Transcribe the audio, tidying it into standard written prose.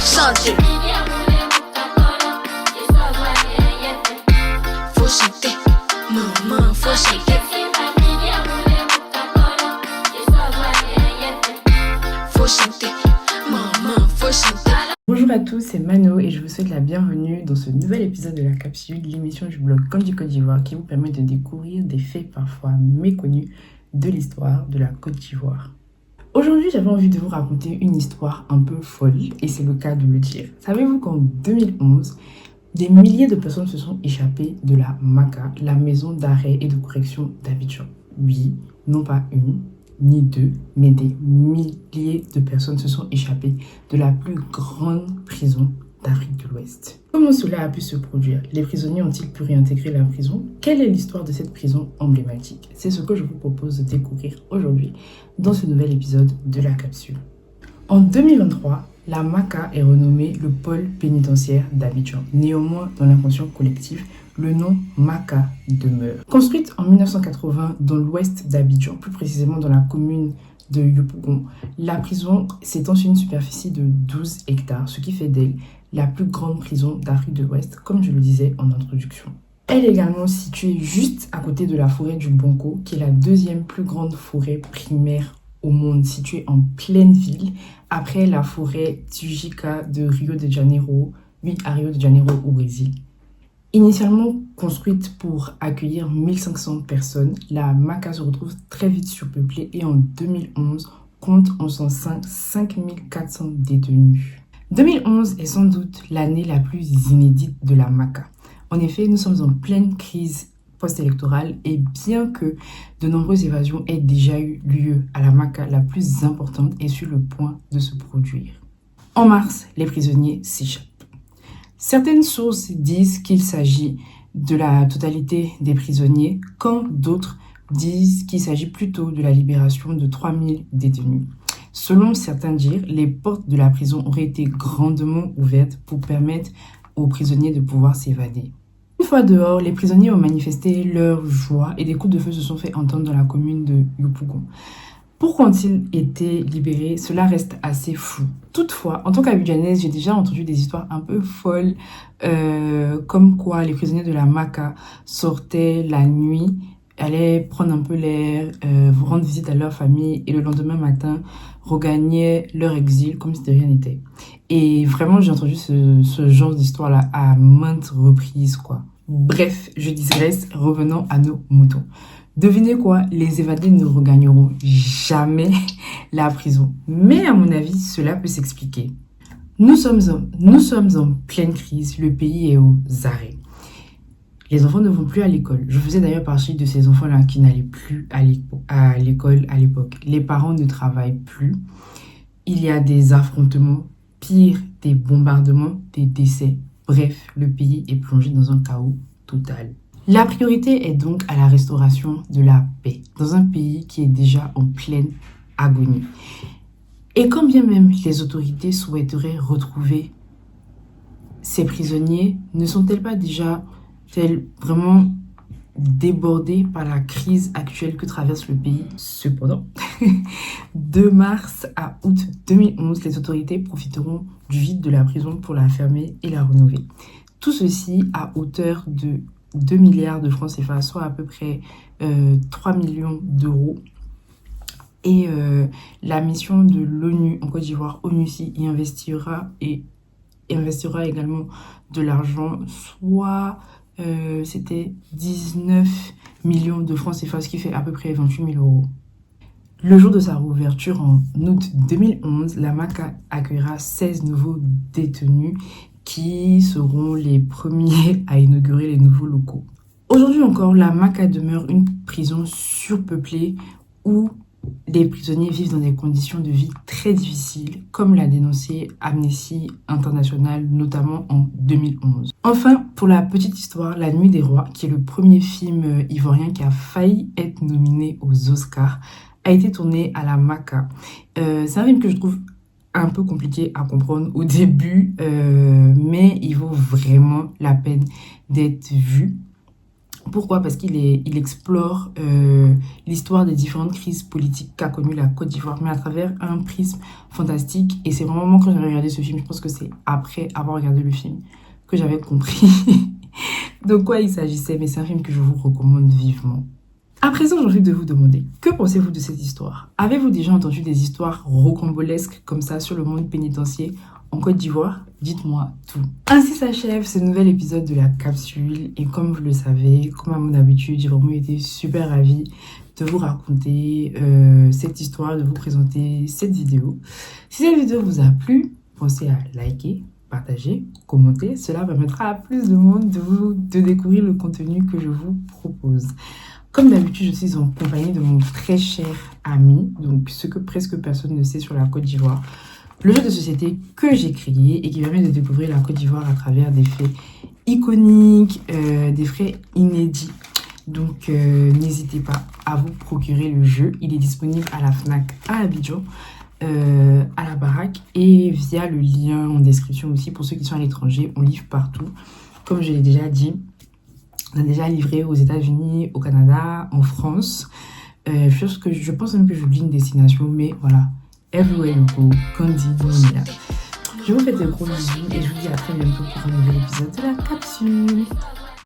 changer. Faut chanter, maman, faut chanter. Faut chanter, maman, faut chanter. Bonjour à tous, c'est Mano et je vous souhaite la bienvenue dans ce nouvel épisode de la capsule, l'émission du blog Comme du Côte d'Ivoire qui vous permet de découvrir des faits parfois méconnus de l'histoire de la Côte d'Ivoire. Aujourd'hui, j'avais envie de vous raconter une histoire un peu folle et c'est le cas de le dire. Savez-vous qu'en 2011, des milliers de personnes se sont échappées de la MACA, la maison d'arrêt et de correction d'Abidjan. Oui, non pas une, ni deux, mais des milliers de personnes se sont échappées de la plus grande prison d'Afrique de l'Ouest. Comment cela a pu se produire? Les prisonniers ont-ils pu réintégrer la prison? Quelle est l'histoire de cette prison emblématique? C'est ce que je vous propose de découvrir aujourd'hui dans ce nouvel épisode de la capsule. En 2023, la MACA est renommée le pôle pénitentiaire d'Abidjan. Néanmoins, dans l'inconscient collectif, le nom MACA demeure. Construite en 1980 dans l'ouest d'Abidjan, plus précisément dans la commune de Yopougon, la prison s'étend sur une superficie de 12 hectares, ce qui fait d'elle la plus grande prison d'Afrique de l'Ouest, comme je le disais en introduction. Elle est également située juste à côté de la forêt du Bonko, qui est la deuxième plus grande forêt primaire au monde, située en pleine ville, après la forêt Tijuca de Rio de Janeiro, à Rio de Janeiro au Brésil. Initialement construite pour accueillir 1500 personnes, la MACA se retrouve très vite surpeuplée et en 2011 compte en son sein 5400 détenus. 2011 est sans doute l'année la plus inédite de la MACA. En effet, nous sommes en pleine crise post-électorale et bien que de nombreuses évasions aient déjà eu lieu à la MACA, la plus importante est sur le point de se produire. En mars, les prisonniers s'échappent. Certaines sources disent qu'il s'agit de la totalité des prisonniers, quand d'autres disent qu'il s'agit plutôt de la libération de 3000 détenus. Selon certains dires, les portes de la prison auraient été grandement ouvertes pour permettre aux prisonniers de pouvoir s'évader. Une fois dehors, les prisonniers ont manifesté leur joie et des coups de feu se sont fait entendre dans la commune de Yopougon. Pourquoi ont-ils été libérés? Cela reste assez flou. Toutefois, en tant qu'Abidjanaise, j'ai déjà entendu des histoires un peu folles, comme quoi les prisonniers de la MACA sortaient la nuit, allaient prendre un peu l'air, rendre visite à leur famille et le lendemain matin regagnaient leur exil comme si de rien n'était. Et vraiment, j'ai entendu ce genre d'histoire-là à maintes reprises, quoi. Bref, je digresse, revenons à nos moutons. Devinez quoi, les évadés ne regagneront jamais la prison. Mais à mon avis, cela peut s'expliquer. Nous sommes en pleine crise, le pays est aux arrêts. Les enfants ne vont plus à l'école. Je faisais d'ailleurs partie de ces enfants-là qui n'allaient plus à l'école à l'époque. Les parents ne travaillent plus. Il y a des affrontements, pire, des bombardements, des décès. Bref, le pays est plongé dans un chaos total. La priorité est donc à la restauration de la paix dans un pays qui est déjà en pleine agonie. Et quand bien même les autorités souhaiteraient retrouver ces prisonniers, ne sont-elles pas déjà vraiment débordées par la crise actuelle que traverse le pays? Cependant, de mars à août 2011, les autorités profiteront du vide de la prison pour la fermer et la rénover. Tout ceci à hauteur de 2 milliards de francs CFA, soit à peu près 3 millions d'euros. Et la mission de l'ONU en Côte d'Ivoire, ONUCI, y investira également de l'argent, soit c'était 19 millions de francs CFA, ce qui fait à peu près 28 000 euros. Le jour de sa réouverture en août 2011, la MACA accueillera 16 nouveaux détenus qui seront les premiers à inaugurer les nouveaux locaux. Aujourd'hui encore, la MACA demeure une prison surpeuplée où les prisonniers vivent dans des conditions de vie très difficiles, comme l'a dénoncé Amnesty International, notamment en 2011. Enfin, pour la petite histoire, La Nuit des Rois, qui est le premier film ivoirien qui a failli être nominé aux Oscars, a été tourné à la MACA. C'est un film que je trouve un peu compliqué à comprendre au début, mais il vaut vraiment la peine d'être vu. Pourquoi? Parce il explore l'histoire des différentes crises politiques qu'a connu la Côte d'Ivoire, mais à travers un prisme fantastique. Et c'est vraiment quand j'ai regardé ce film, je pense que c'est après avoir regardé le film que j'avais compris de quoi il s'agissait. Mais c'est un film que je vous recommande vivement. À présent, j'ai envie de vous demander, que pensez-vous de cette histoire? Avez-vous déjà entendu des histoires rocambolesques comme ça sur le monde pénitentiaire en Côte d'Ivoire? Dites-moi tout. Ainsi s'achève ce nouvel épisode de la capsule. Et comme vous le savez, comme à mon habitude, j'ai vraiment été super ravie de vous raconter cette histoire, de vous présenter cette vidéo. Si cette vidéo vous a plu, pensez à liker, partager, commenter. Cela permettra à plus de monde de découvrir le contenu que je vous propose. Comme d'habitude, je suis en compagnie de mon très cher ami, donc ce que presque personne ne sait sur la Côte d'Ivoire, le jeu de société que j'ai créé et qui permet de découvrir la Côte d'Ivoire à travers des faits iconiques, des faits inédits. Donc n'hésitez pas à vous procurer le jeu. Il est disponible à la FNAC à Abidjan, à la baraque et via le lien en description aussi pour ceux qui sont à l'étranger. On livre partout. Comme je l'ai déjà dit, on a déjà livré aux États-Unis, au Canada, en France. Je pense même que j'oublie une destination, mais voilà. Everywhere you go, Candy, on est là. Je vous fais de gros bisous et je vous dis à très bientôt pour un nouvel épisode de la capsule.